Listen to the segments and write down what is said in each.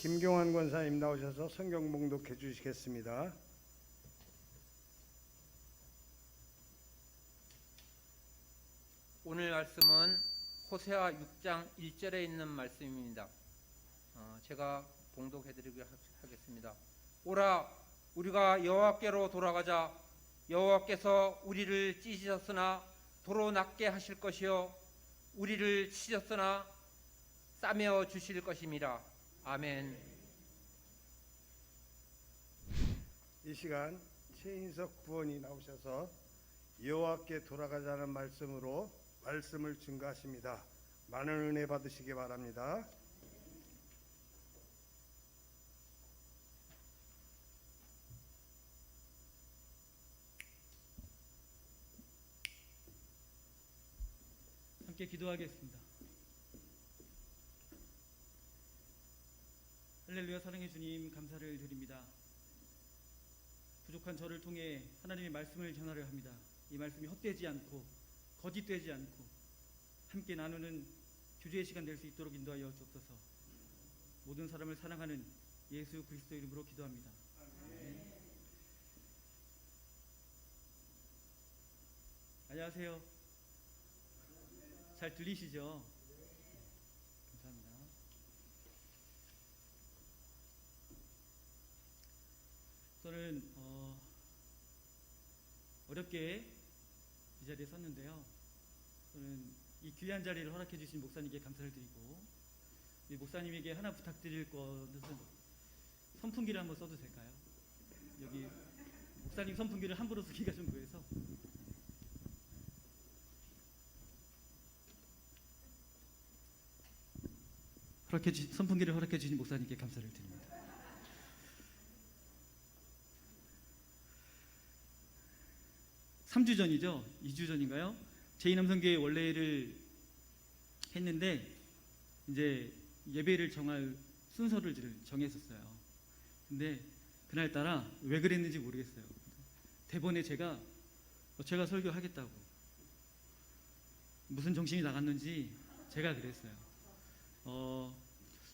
김경환 권사님 나오셔서 성경 봉독해 주시겠습니다. 오늘 말씀은 호세아 6장 1절에 있는 말씀입니다. 제가 봉독해드리도록 하겠습니다. 오라, 우리가 여호와께로 돌아가자. 여호와께서 우리를 찢으셨으나 도로 낫게 하실 것이요 우리를 치셨으나 싸매어 주실 것임이라. 아멘. 이 시간 최인석 부원이 나오셔서 여호와께 돌아가자는 말씀으로 말씀을 증거하십니다. 많은 은혜 받으시기 바랍니다. 함께 기도하겠습니다. 할렐루야. 사랑해 주님, 감사를 드립니다. 부족한 저를 통해 하나님의 말씀을 전하려 합니다. 이 말씀이 헛되지 않고 거짓되지 않고 함께 나누는 교제의 시간 될 수 있도록 인도하여 주옵소서. 모든 사람을 사랑하는 예수 그리스도 이름으로 기도합니다. 아멘. 안녕하세요. 잘 들리시죠? 감사합니다. 저는 어렵게 이 자리에 섰는데요. 저는 이 귀한 자리를 허락해 주신 목사님께 감사를 드리고, 이 목사님에게 하나 부탁드릴 것은 선풍기를 한번 써도 될까요? 여기 목사님 선풍기를 함부로 쓰기가 좀 그래서 선풍기를 허락해 주신 목사님께 감사를 드립니다. (3주) 전이죠? (2주) 전인가요? 제2남성교회 원래를 했는데 이제 예배를 정할 순서를 정했었어요. 근데 그날따라 왜 그랬는지 모르겠어요. 대본에 제가 설교하겠다고 무슨 정신이 나갔는지 제가 그랬어요.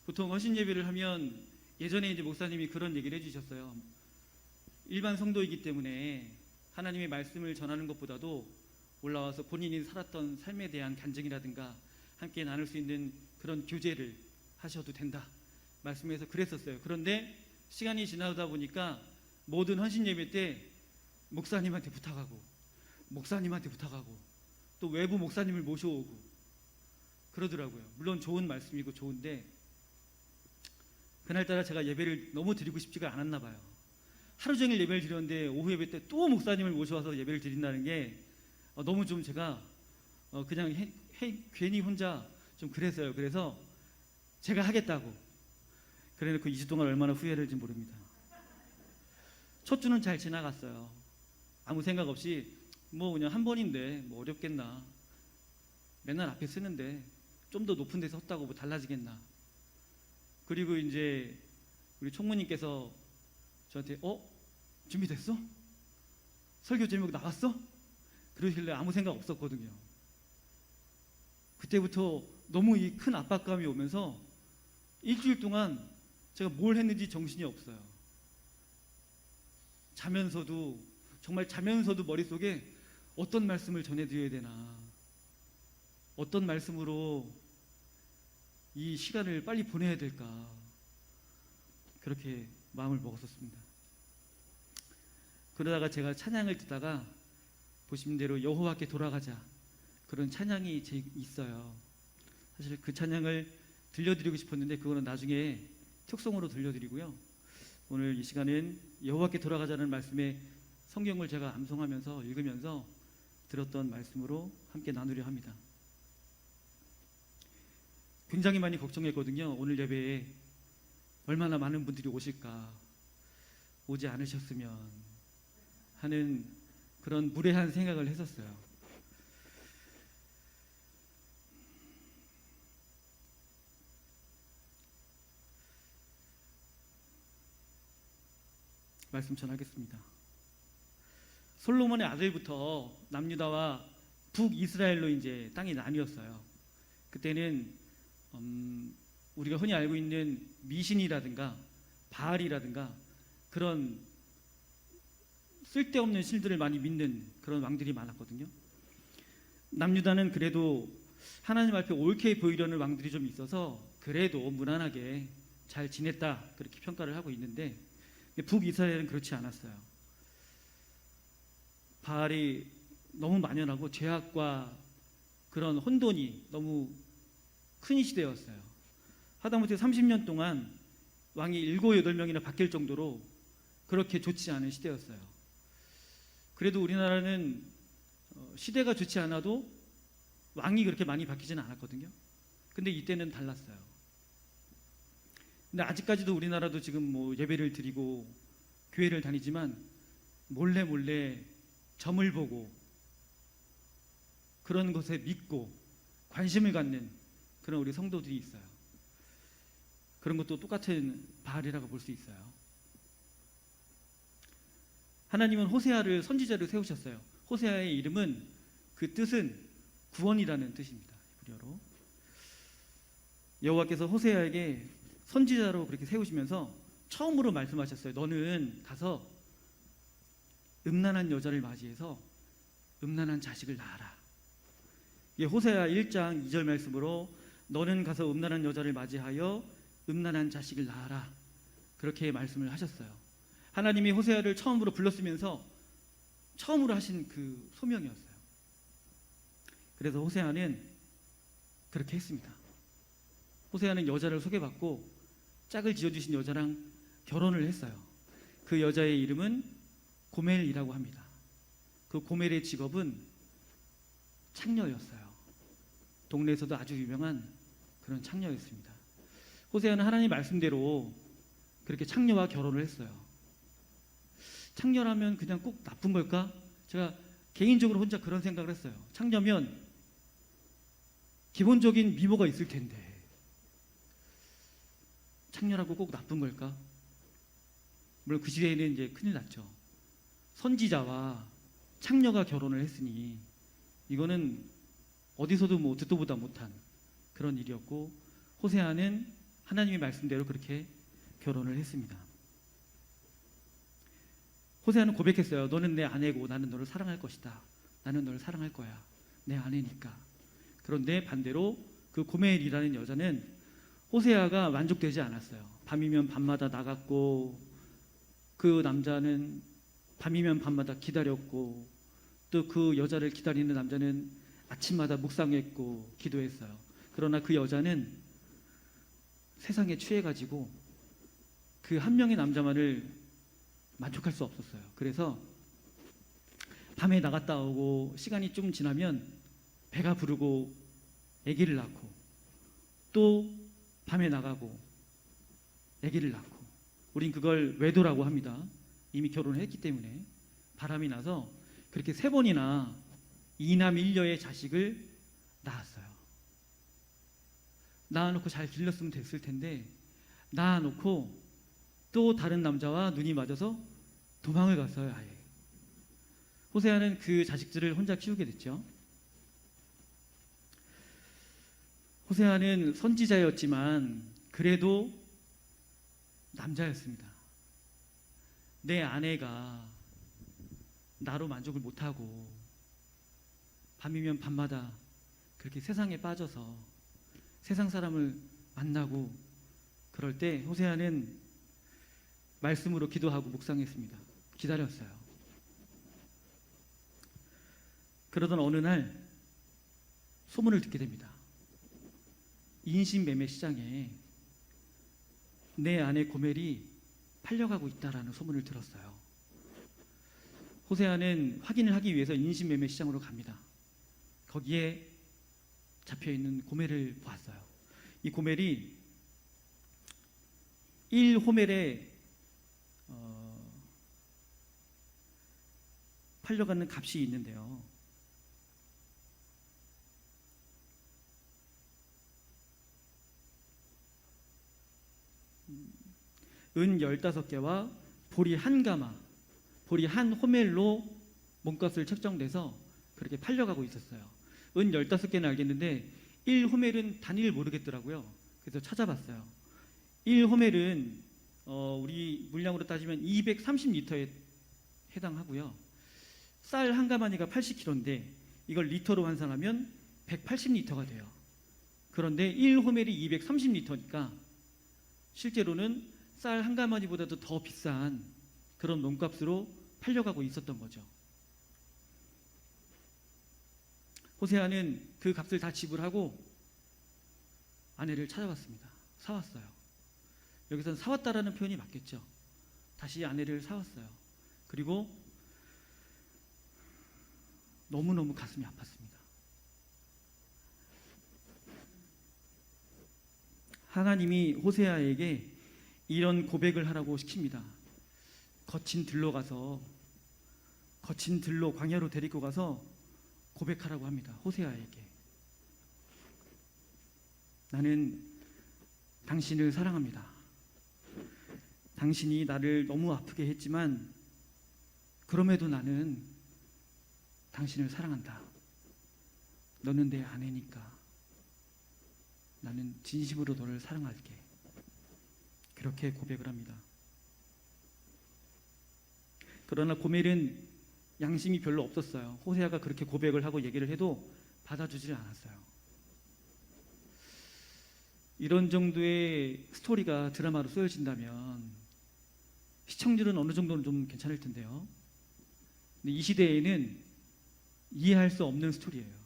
보통 헌신 예배를 하면 예전에 이제 목사님이 그런 얘기를 해주셨어요. 일반 성도이기 때문에 하나님의 말씀을 전하는 것보다도 올라와서 본인이 살았던 삶에 대한 간증이라든가 함께 나눌 수 있는 그런 교제를 하셔도 된다 말씀해서 그랬었어요. 그런데 시간이 지나다 보니까 모든 헌신 예배 때 목사님한테 부탁하고 또 외부 목사님을 모셔오고 그러더라고요. 물론 좋은 말씀이고 좋은데 그날따라 제가 예배를 너무 드리고 싶지가 않았나 봐요. 하루 종일 예배를 드렸는데 오후 예배 때 또 목사님을 모셔와서 예배를 드린다는 게 너무 좀 제가 그냥 괜히 혼자 좀 그랬어요. 그래서 제가 하겠다고 그래놓고 2주 동안 얼마나 후회를 할지 모릅니다. 첫 주는 잘 지나갔어요. 아무 생각 없이 뭐 그냥 한 번인데 뭐 어렵겠나, 맨날 앞에 쓰는데 좀 더 높은 데서 섰다고 뭐 달라지겠나. 그리고 이제 우리 총무님께서 저한테 준비됐어? 설교 제목 나왔어? 그러길래 아무 생각 없었거든요. 그때부터 너무 이 큰 압박감이 오면서 일주일 동안 제가 뭘 했는지 정신이 없어요. 자면서도 머릿속에 어떤 말씀을 전해드려야 되나, 어떤 말씀으로 이 시간을 빨리 보내야 될까, 그렇게 마음을 먹었었습니다. 그러다가 제가 찬양을 듣다가 보시는 대로 여호와께 돌아가자, 그런 찬양이 있어요. 사실 그 찬양을 들려드리고 싶었는데 그거는 나중에 특송으로 들려드리고요. 오늘 이 시간은 여호와께 돌아가자는 말씀에 성경을 제가 암송하면서 읽으면서 들었던 말씀으로 함께 나누려 합니다. 굉장히 많이 걱정했거든요. 오늘 예배에 얼마나 많은 분들이 오실까, 오지 않으셨으면 하는 그런 무례한 생각을 했었어요. 말씀 전하겠습니다. 솔로몬의 아들부터 남유다와 북이스라엘로 이제 땅이 나뉘었어요. 그때는 우리가 흔히 알고 있는 미신이라든가 바알이라든가 그런 쓸데없는 신들을 많이 믿는 그런 왕들이 많았거든요. 남유다는 그래도 하나님 앞에 옳게 보이려는 왕들이 좀 있어서 그래도 무난하게 잘 지냈다 그렇게 평가를 하고 있는데, 북이스라엘은 그렇지 않았어요. 바알이 너무 만연하고 죄악과 그런 혼돈이 너무 큰 시대였어요. 하다못해 30년 동안 왕이 7, 8명이나 바뀔 정도로 그렇게 좋지 않은 시대였어요. 그래도 우리나라는 시대가 좋지 않아도 왕이 그렇게 많이 바뀌지는 않았거든요. 근데 이때는 달랐어요. 근데 아직까지도 우리나라도 지금 뭐 예배를 드리고 교회를 다니지만 몰래 몰래 점을 보고 그런 것에 믿고 관심을 갖는 그런 우리 성도들이 있어요. 그런 것도 똑같은 바알이라고 볼 수 있어요. 하나님은 호세아를 선지자로 세우셨어요. 호세아의 이름은 그 뜻은 구원이라는 뜻입니다. 히브리어로. 여호와께서 호세아에게 선지자로 그렇게 세우시면서 처음으로 말씀하셨어요. 너는 가서 음란한 여자를 맞이해서 음란한 자식을 낳아라. 이게 호세아 1장 2절 말씀으로 너는 가서 음란한 여자를 맞이하여 음란한 자식을 낳아라. 그렇게 말씀을 하셨어요. 하나님이 호세아를 처음으로 불렀으면서 처음으로 하신 그 소명이었어요. 그래서 호세아는 그렇게 했습니다. 호세아는 여자를 소개받고 짝을 지어주신 여자랑 결혼을 했어요. 그 여자의 이름은 고멜이라고 합니다. 그 고멜의 직업은 창녀였어요. 동네에서도 아주 유명한 그런 창녀였습니다. 호세아는 하나님 말씀대로 그렇게 창녀와 결혼을 했어요. 창녀라면 그냥 꼭 나쁜 걸까? 제가 개인적으로 혼자 그런 생각을 했어요. 창녀면 기본적인 미모가 있을 텐데 창녀라고 꼭 나쁜 걸까? 물론 그 시대에는 이제 큰일 났죠. 선지자와 창녀가 결혼을 했으니 이거는 어디서도 뭐 듣도 보다 못한 그런 일이었고, 호세아는 하나님의 말씀대로 그렇게 결혼을 했습니다. 호세아는 고백했어요. 너는 내 아내고 나는 너를 사랑할 것이다. 나는 너를 사랑할 거야. 내 아내니까. 그런데 반대로 그 고멜이라는 여자는 호세아가 만족되지 않았어요. 밤이면 밤마다 나갔고 그 남자는 밤이면 밤마다 기다렸고 또 그 여자를 기다리는 남자는 아침마다 묵상했고 기도했어요. 그러나 그 여자는 세상에 취해가지고 그 한 명의 남자만을 만족할 수 없었어요. 그래서 밤에 나갔다 오고 시간이 좀 지나면 배가 부르고 아기를 낳고 또 밤에 나가고 아기를 낳고, 우린 그걸 외도라고 합니다. 이미 결혼을 했기 때문에. 바람이 나서 그렇게 3번이나 이남 1녀의 자식을 낳았어요. 낳아놓고 잘 길렀으면 됐을 텐데 낳아놓고 또 다른 남자와 눈이 맞아서 도망을 갔어요. 아예. 호세아는 그 자식들을 혼자 키우게 됐죠. 호세아는 선지자였지만 그래도 남자였습니다. 내 아내가 나로 만족을 못하고 밤이면 밤마다 그렇게 세상에 빠져서 세상 사람을 만나고 그럴 때 호세아는 말씀으로 기도하고 묵상했습니다. 기다렸어요. 그러던 어느 날 소문을 듣게 됩니다. 인신매매 시장에 내 아내 고멜이 팔려가고 있다라는 소문을 들었어요. 호세아는 확인을 하기 위해서 인신매매 시장으로 갑니다. 거기에 잡혀있는 고멜을 보았어요. 이 고멜이 1호멜에 팔려가는 값이 있는데요. 은 15개와 보리 1가마, 보리 1호멜로 몸값을 책정돼서 그렇게 팔려가고 있었어요. 은 15개는 알겠는데 1호멜은 단위를 모르겠더라고요. 그래서 찾아봤어요. 1호멜은 우리 물량으로 따지면 230리터에 해당하고요. 쌀 한 가마니가 80kg인데 이걸 리터로 환산하면 180리터가 돼요. 그런데 1호멜이 230리터니까 실제로는 쌀 한 가마니보다도 더 비싼 그런 몸값으로 팔려가고 있었던 거죠. 호세아는 그 값을 다 지불하고 아내를 찾아왔습니다. 사왔어요. 여기서는 사왔다라는 표현이 맞겠죠. 다시 아내를 사왔어요. 그리고 너무너무 가슴이 아팠습니다. 하나님이 호세아에게 이런 고백을 하라고 시킵니다. 거친 들로 광야로 데리고 가서 고백하라고 합니다. 호세아에게. 나는 당신을 사랑합니다. 당신이 나를 너무 아프게 했지만 그럼에도 나는 당신을 사랑한다. 너는 내 아내니까 나는 진심으로 너를 사랑할게. 그렇게 고백을 합니다. 그러나 고멜은 양심이 별로 없었어요. 호세아가 그렇게 고백을 하고 얘기를 해도 받아주질 않았어요. 이런 정도의 스토리가 드라마로 쓰여진다면 시청률은 어느 정도는 좀 괜찮을 텐데요. 근데 이 시대에는 이해할 수 없는 스토리예요.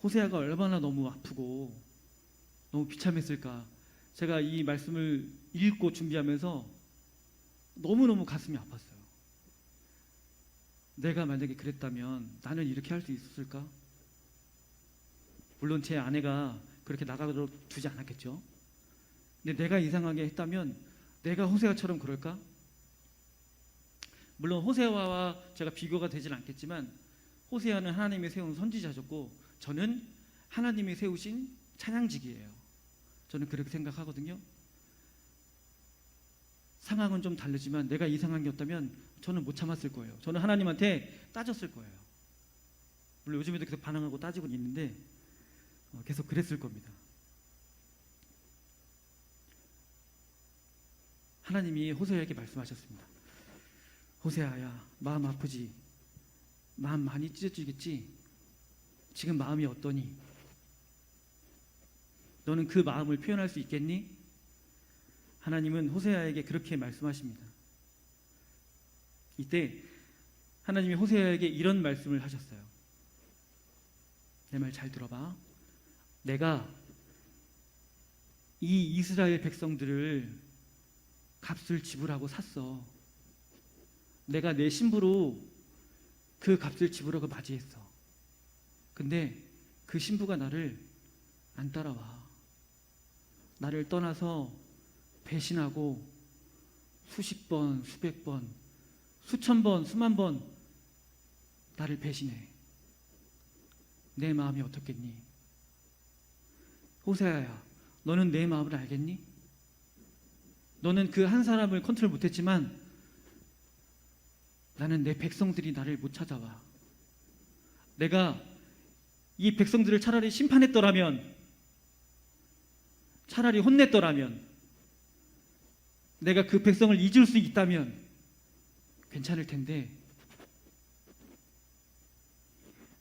호세아가 얼마나 너무 아프고 너무 비참했을까. 제가 이 말씀을 읽고 준비하면서 너무너무 가슴이 아팠어요. 내가 만약에 그랬다면 나는 이렇게 할 수 있었을까? 물론 제 아내가 그렇게 나가도록 두지 않았겠죠. 근데 내가 이상하게 했다면 내가 호세아처럼 그럴까? 물론 호세아와 제가 비교가 되진 않겠지만 호세아는 하나님이 세운 선지자셨고 저는 하나님이 세우신 찬양직이에요. 저는 그렇게 생각하거든요. 상황은 좀 다르지만 내가 이상한 게 없다면 저는 못 참았을 거예요. 저는 하나님한테 따졌을 거예요. 물론 요즘에도 계속 반항하고 따지고 있는데 계속 그랬을 겁니다. 하나님이 호세아에게 말씀하셨습니다. 호세아야, 마음 아프지? 마음 많이 찢어지겠지? 지금 마음이 어떠니? 너는 그 마음을 표현할 수 있겠니? 하나님은 호세아에게 그렇게 말씀하십니다. 이때 하나님이 호세아에게 이런 말씀을 하셨어요. 내 말 잘 들어봐. 내가 이 이스라엘 백성들을 값을 지불하고 샀어. 내가 내 신부로 그 값을 지불하고 맞이했어. 근데 그 신부가 나를 안 따라와. 나를 떠나서 배신하고 수십 번, 수백 번, 수천 번, 수만 번 나를 배신해. 내 마음이 어떻겠니? 호세아야, 너는 내 마음을 알겠니? 너는 그 한 사람을 컨트롤 못했지만 나는 내 백성들이 나를 못 찾아와. 내가 이 백성들을 차라리 심판했더라면, 차라리 혼냈더라면, 내가 그 백성을 잊을 수 있다면 괜찮을 텐데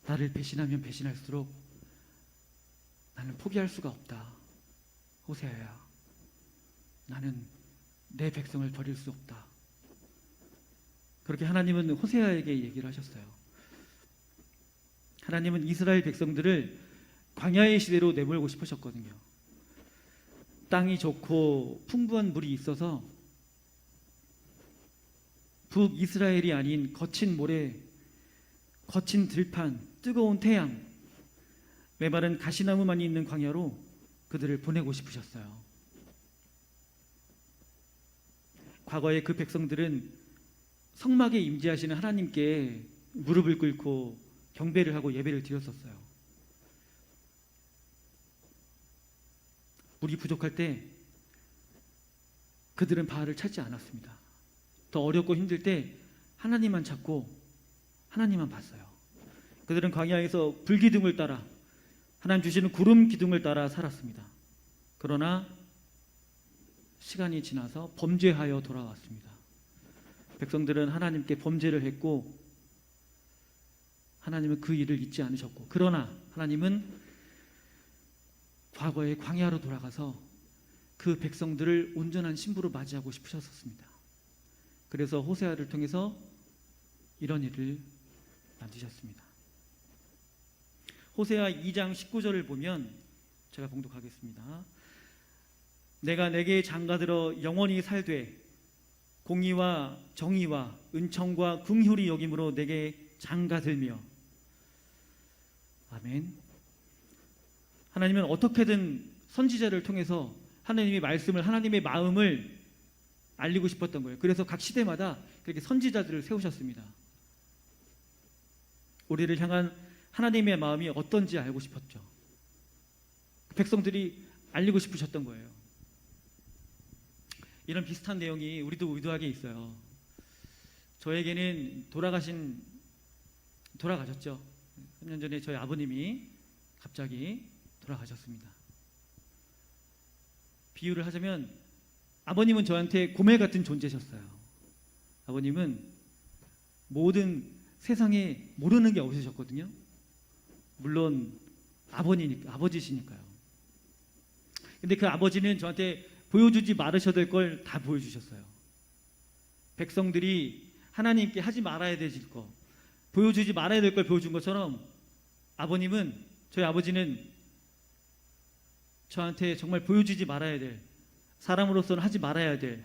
나를 배신하면 배신할수록 나는 포기할 수가 없다. 호세아야, 나는 내 백성을 버릴 수 없다. 그렇게 하나님은 호세아에게 얘기를 하셨어요. 하나님은 이스라엘 백성들을 광야의 시대로 내몰고 싶으셨거든요. 땅이 좋고 풍부한 물이 있어서 북이스라엘이 아닌 거친 모래, 거친 들판, 뜨거운 태양, 메마른 가시나무만 있는 광야로 그들을 보내고 싶으셨어요. 과거에 그 백성들은 성막에 임재하시는 하나님께 무릎을 꿇고 경배를 하고 예배를 드렸었어요. 물이 부족할 때 그들은 바알을 찾지 않았습니다. 더 어렵고 힘들 때 하나님만 찾고 하나님만 봤어요. 그들은 광야에서 불기둥을 따라 하나님 주시는 구름 기둥을 따라 살았습니다. 그러나 시간이 지나서 범죄하여 돌아왔습니다. 백성들은 하나님께 범죄를 했고 하나님은 그 일을 잊지 않으셨고, 그러나 하나님은 과거의 광야로 돌아가서 그 백성들을 온전한 신부로 맞이하고 싶으셨습니다. 그래서 호세아를 통해서 이런 일을 만드셨습니다. 호세아 2장 19절을 보면 제가 봉독하겠습니다. 내가 내게 장가들어 영원히 살되 공의와 정의와 은총과 긍휼이 여김으로 내게 장가들며. 아멘. 하나님은 어떻게든 선지자를 통해서 하나님의 말씀을, 하나님의 마음을 알리고 싶었던 거예요. 그래서 각 시대마다 그렇게 선지자들을 세우셨습니다. 우리를 향한 하나님의 마음이 어떤지 알고 싶었죠. 백성들이 알리고 싶으셨던 거예요. 이런 비슷한 내용이 우리도 의도하게 있어요. 저에게는 돌아가셨죠. 3년 전에 저희 아버님이 갑자기 돌아가셨습니다. 비유를 하자면 아버님은 저한테 고멜 같은 존재셨어요. 아버님은 모든 세상에 모르는 게 없으셨거든요. 물론 아버지시니까요. 근데 그 아버지는 저한테 보여주지 말으셔야 될 걸 다 보여주셨어요. 백성들이 하나님께 하지 말아야 되실 거, 보여주지 말아야 될 걸 보여준 것처럼 저희 아버지는 저한테 정말 보여주지 말아야 될, 사람으로서는 하지 말아야 될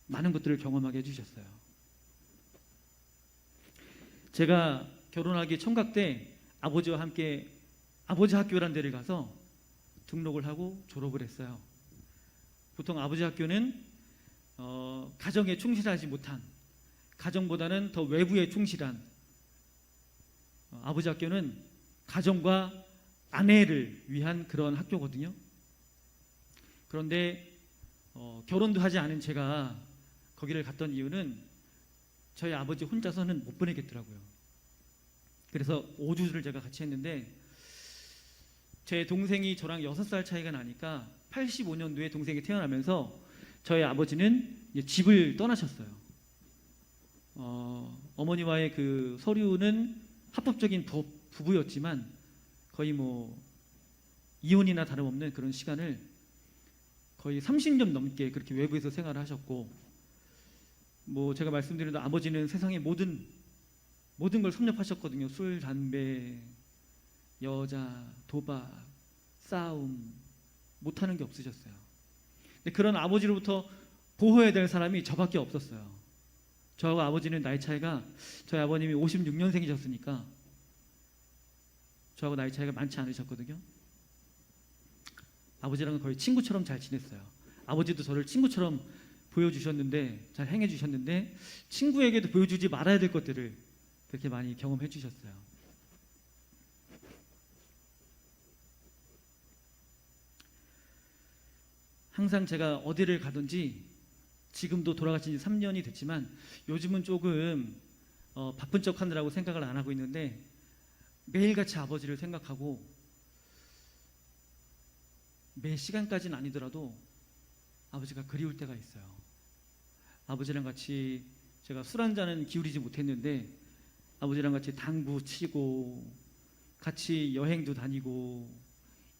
많은 것들을 경험하게 해주셨어요. 제가 결혼하기 청각 때 아버지와 함께 아버지 학교라는 데를 가서 등록을 하고 졸업을 했어요. 보통 아버지 학교는 가정에 충실하지 못한, 가정보다는 더 외부에 충실한, 아버지 학교는 가정과 아내를 위한 그런 학교거든요. 그런데 결혼도 하지 않은 제가 거기를 갔던 이유는 저희 아버지 혼자서는 못 보내겠더라고요. 그래서 5주를 제가 같이 했는데, 제 동생이 저랑 6살 차이가 나니까 85년도에 동생이 태어나면서 저희 아버지는 이제 집을 떠나셨어요. 어머니와의 그 서류는 합법적인 부부였지만 거의 뭐 이혼이나 다름없는 그런 시간을 거의 30년 넘게 그렇게 외부에서 생활을 하셨고, 뭐 제가 말씀드린 대로 아버지는 세상의 모든 걸 섭렵하셨거든요. 술, 담배, 여자, 도박, 싸움, 못하는 게 없으셨어요. 근데 그런 아버지로부터 보호해야 될 사람이 저밖에 없었어요. 저하고 아버지는 나이 차이가, 저희 아버님이 56년생이셨으니까 저하고 나이 차이가 많지 않으셨거든요. 아버지랑은 거의 친구처럼 잘 지냈어요. 아버지도 저를 친구처럼 보여주셨는데, 잘 행해주셨는데, 친구에게도 보여주지 말아야 될 것들을 그렇게 많이 경험해 주셨어요. 항상 제가 어디를 가든지, 지금도 돌아가신 지 3년이 됐지만 요즘은 조금 바쁜 척 하느라고 생각을 안 하고 있는데, 매일같이 아버지를 생각하고, 매 시간까지는 아니더라도 아버지가 그리울 때가 있어요. 아버지랑 같이 제가 술 한 잔은 기울이지 못했는데 아버지랑 같이 당구 치고 같이 여행도 다니고,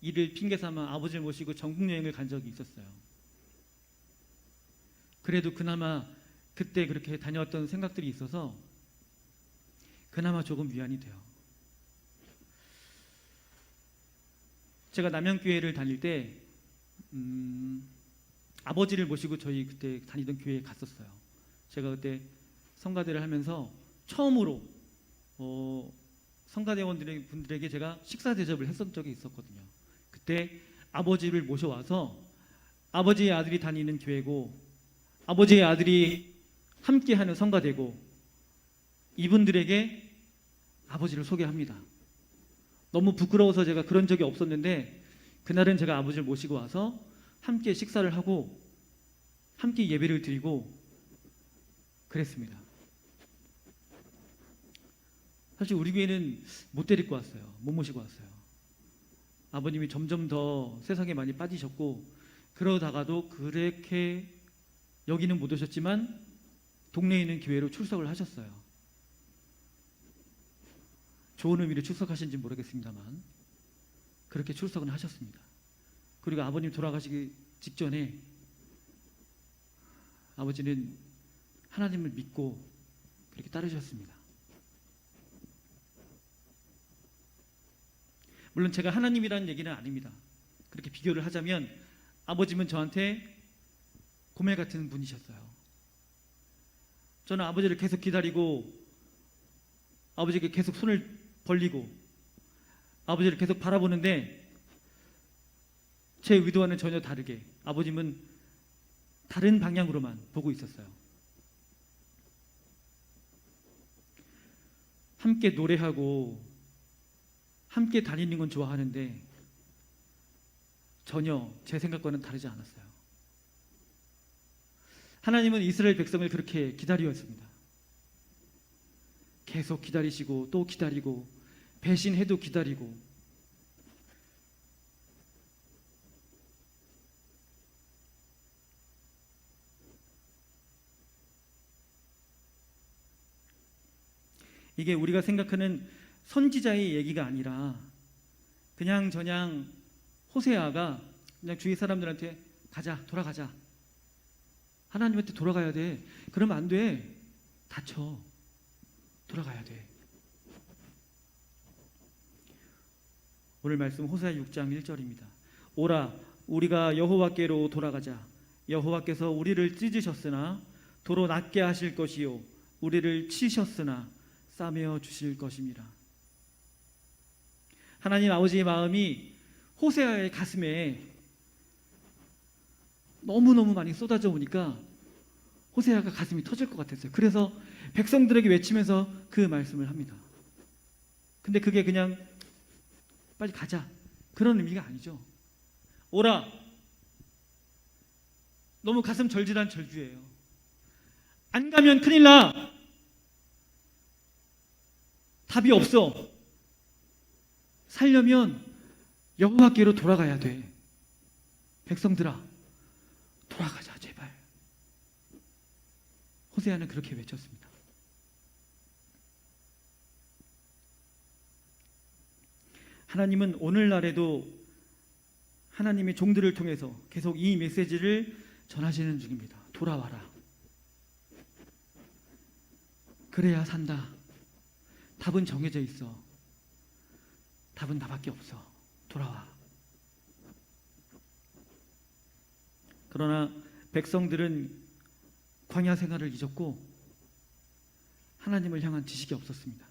일을 핑계 삼아 아버지를 모시고 전국 여행을 간 적이 있었어요. 그래도 그나마 그때 그렇게 다녀왔던 생각들이 있어서 그나마 조금 위안이 돼요. 제가 남양교회를 다닐 때 아버지를 모시고 저희 그때 다니던 교회에 갔었어요. 제가 그때 성가대를 하면서 처음으로 성가대원분들에게 제가 식사 대접을 했던 적이 있었거든요. 그때 아버지를 모셔와서, 아버지의 아들이 다니는 교회고 아버지의 아들이 함께하는 성가대고, 이분들에게 아버지를 소개합니다. 너무 부끄러워서 제가 그런 적이 없었는데, 그날은 제가 아버지를 모시고 와서 함께 식사를 하고 함께 예배를 드리고 그랬습니다. 사실 우리 교회는 못 데리고 왔어요. 못 모시고 왔어요. 아버님이 점점 더 세상에 많이 빠지셨고, 그러다가도 그렇게 여기는 못 오셨지만 동네에 있는 교회로 출석을 하셨어요. 좋은 의미로 출석하신지 모르겠습니다만 그렇게 출석은 하셨습니다. 그리고 아버님 돌아가시기 직전에 아버지는 하나님을 믿고 그렇게 따르셨습니다. 물론 제가 하나님이라는 얘기는 아닙니다. 그렇게 비교를 하자면 아버지는 저한테 고멜 같은 분이셨어요. 저는 아버지를 계속 기다리고 아버지에게 계속 손을 벌리고 아버지를 계속 바라보는데 제 의도와는 전혀 다르게 아버님은 다른 방향으로만 보고 있었어요. 함께 노래하고 함께 다니는 건 좋아하는데 전혀 제 생각과는 다르지 않았어요. 하나님은 이스라엘 백성을 그렇게 기다리었습니다. 계속 기다리시고 또 기다리고 배신해도 기다리고 이게 우리가 생각하는 선지자의 얘기가 아니라 그냥 저냥 호세아가 그냥 주위 사람들한테 가자, 돌아가자. 하나님한테 돌아가야 돼. 그러면 안 돼. 다쳐. 돌아가야 돼. 오늘 말씀 호세아 6장 1절입니다. 오라 우리가 여호와께로 돌아가자. 여호와께서 우리를 찢으셨으나 도로 낫게 하실 것이요 우리를 치셨으나 싸매어 주실 것입니다. 하나님 아버지의 마음이 호세아의 가슴에 너무너무 많이 쏟아져 오니까 호세아가 가슴이 터질 것 같았어요. 그래서 백성들에게 외치면서 그 말씀을 합니다. 근데 그게 그냥 빨리 가자 그런 의미가 아니죠. 오라, 너무 가슴 절절한 절규예요. 안 가면 큰일 나. 답이 없어. 살려면 여호와께로 돌아가야 돼. 백성들아, 돌아가자 제발. 호세아는 그렇게 외쳤습니다. 하나님은 오늘날에도 하나님의 종들을 통해서 계속 이 메시지를 전하시는 중입니다. 돌아와라. 그래야 산다. 답은 정해져 있어. 답은 나밖에 없어. 돌아와. 그러나 백성들은 광야 생활을 잊었고 하나님을 향한 지식이 없었습니다.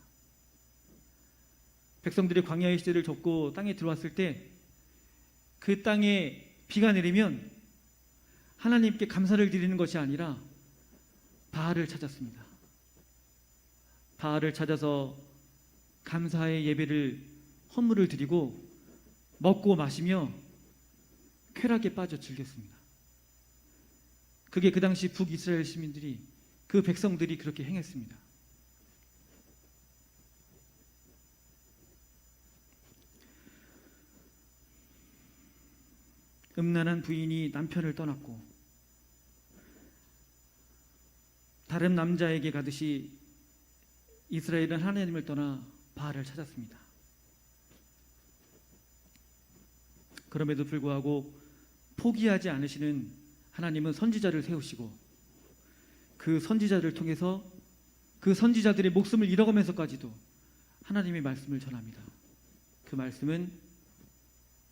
백성들이 광야의 시대를 접고 땅에 들어왔을 때 그 땅에 비가 내리면 하나님께 감사를 드리는 것이 아니라 바알을 찾았습니다. 바알을 찾아서 감사의 예배를 헌물을 드리고 먹고 마시며 쾌락에 빠져 즐겼습니다. 그게 그 당시 북이스라엘 시민들이 그 백성들이 그렇게 행했습니다. 음란한 부인이 남편을 떠났고 다른 남자에게 가듯이 이스라엘은 하나님을 떠나 바알을 찾았습니다. 그럼에도 불구하고 포기하지 않으시는 하나님은 선지자를 세우시고 그 선지자를 통해서 그 선지자들의 목숨을 잃어가면서까지도 하나님의 말씀을 전합니다. 그 말씀은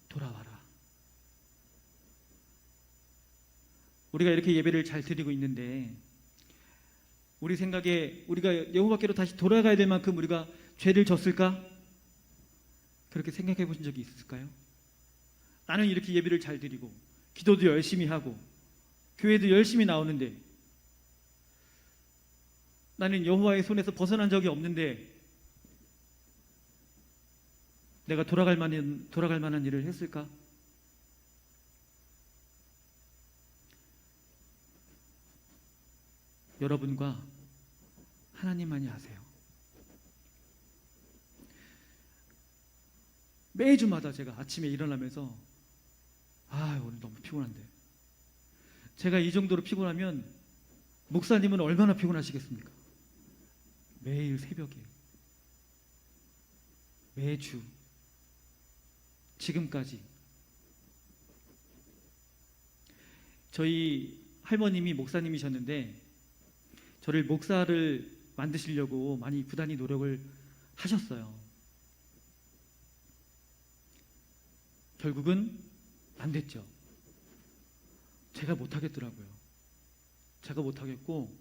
돌아와라. 우리가 이렇게 예배를 잘 드리고 있는데 우리 생각에 우리가 여호와께로 다시 돌아가야 될 만큼 우리가 죄를 졌을까? 그렇게 생각해 보신 적이 있을까요? 나는 이렇게 예배를 잘 드리고 기도도 열심히 하고 교회도 열심히 나오는데 나는 여호와의 손에서 벗어난 적이 없는데 내가 돌아갈 만한 일을 했을까? 여러분과 하나님만이 아세요. 매주마다 제가 아침에 일어나면서 오늘 너무 피곤한데, 제가 이 정도로 피곤하면 목사님은 얼마나 피곤하시겠습니까? 매일 새벽에, 매주, 지금까지. 저희 할머님이 목사님이셨는데 저를 목사를 만드시려고 많이 부단히 노력을 하셨어요. 결국은 안 됐죠. 제가 못하겠더라고요. 제가 못하겠고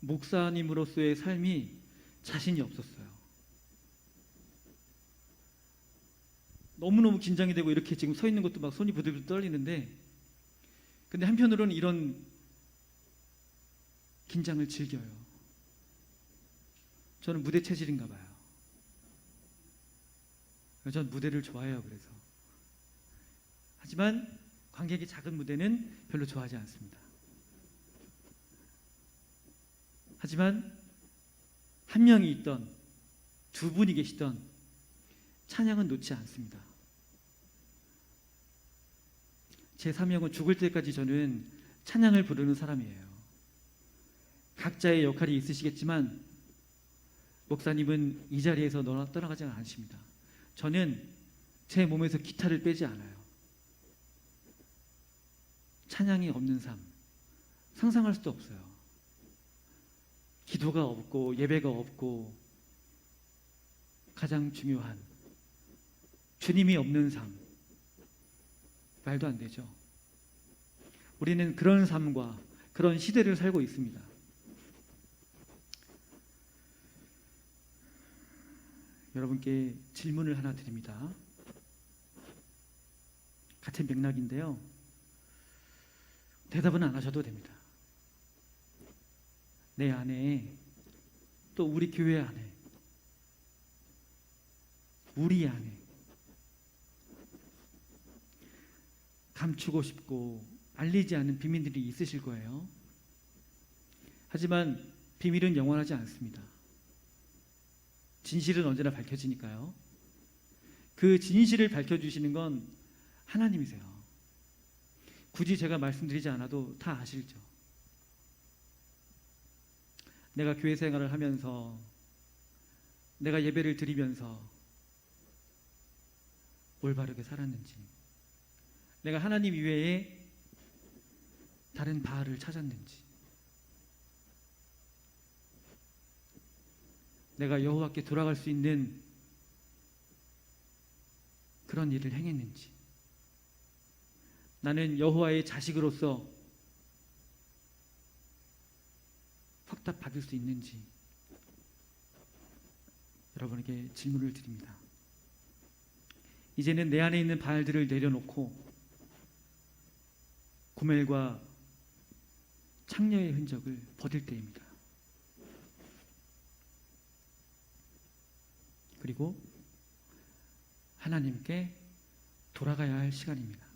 목사님으로서의 삶이 자신이 없었어요. 너무너무 긴장이 되고 이렇게 지금 서 있는 것도 막 손이 부들부들 떨리는데, 근데 한편으로는 이런 긴장을 즐겨요. 저는 무대 체질인가 봐요. 전 무대를 좋아해요. 그래서. 하지만 관객이 작은 무대는 별로 좋아하지 않습니다. 하지만 한 명이 있던, 두 분이 계시던 찬양은 놓지 않습니다. 제 사명은 죽을 때까지 저는 찬양을 부르는 사람이에요. 각자의 역할이 있으시겠지만 목사님은 이 자리에서 떠나가지 않으십니다. 저는 제 몸에서 기타를 빼지 않아요. 찬양이 없는 삶 상상할 수도 없어요. 기도가 없고 예배가 없고 가장 중요한 주님이 없는 삶, 말도 안 되죠. 우리는 그런 삶과 그런 시대를 살고 있습니다. 여러분께 질문을 하나 드립니다. 같은 맥락인데요. 대답은 안 하셔도 됩니다. 내 안에, 또 우리 교회 안에, 우리 안에 감추고 싶고 알리지 않는 비밀들이 있으실 거예요. 하지만 비밀은 영원하지 않습니다. 진실은 언제나 밝혀지니까요. 그 진실을 밝혀주시는 건 하나님이세요. 굳이 제가 말씀드리지 않아도 다 아시죠. 내가 교회 생활을 하면서, 내가 예배를 드리면서 올바르게 살았는지, 내가 하나님 이외에 다른 바알을 찾았는지, 내가 여호와께 돌아갈 수 있는 그런 일을 행했는지, 나는 여호와의 자식으로서 확답 받을 수 있는지 여러분에게 질문을 드립니다. 이제는 내 안에 있는 바알들을 내려놓고 고멜과 창녀의 흔적을 버릴 때입니다. 그리고 하나님께 돌아가야 할 시간입니다.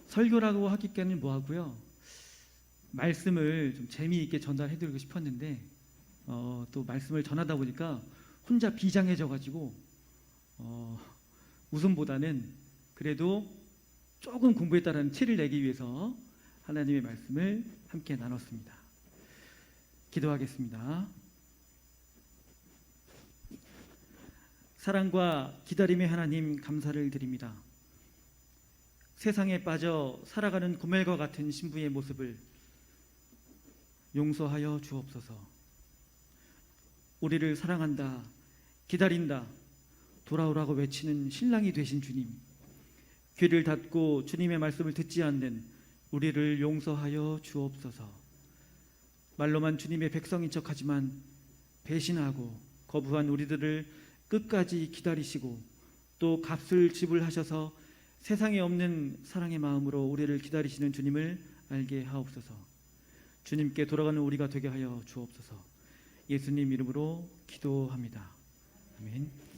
설교라고 하기에는 뭐하고요, 말씀을 좀 재미있게 전달해드리고 싶었는데 또 말씀을 전하다 보니까 혼자 비장해져가지고 웃음보다는 그래도 조금 공부했다라는 티를 내기 위해서 하나님의 말씀을 함께 나눴습니다. 기도하겠습니다. 사랑과 기다림의 하나님, 감사를 드립니다. 세상에 빠져 살아가는 고멜과 같은 신부의 모습을 용서하여 주옵소서. 우리를 사랑한다, 기다린다, 돌아오라고 외치는 신랑이 되신 주님, 귀를 닫고 주님의 말씀을 듣지 않는 우리를 용서하여 주옵소서. 말로만 주님의 백성인 척하지만 배신하고 거부한 우리들을 끝까지 기다리시고 또 값을 지불하셔서 세상에 없는 사랑의 마음으로 우리를 기다리시는 주님을 알게 하옵소서. 주님께 돌아가는 우리가 되게 하여 주옵소서. 예수님 이름으로 기도합니다. 아멘.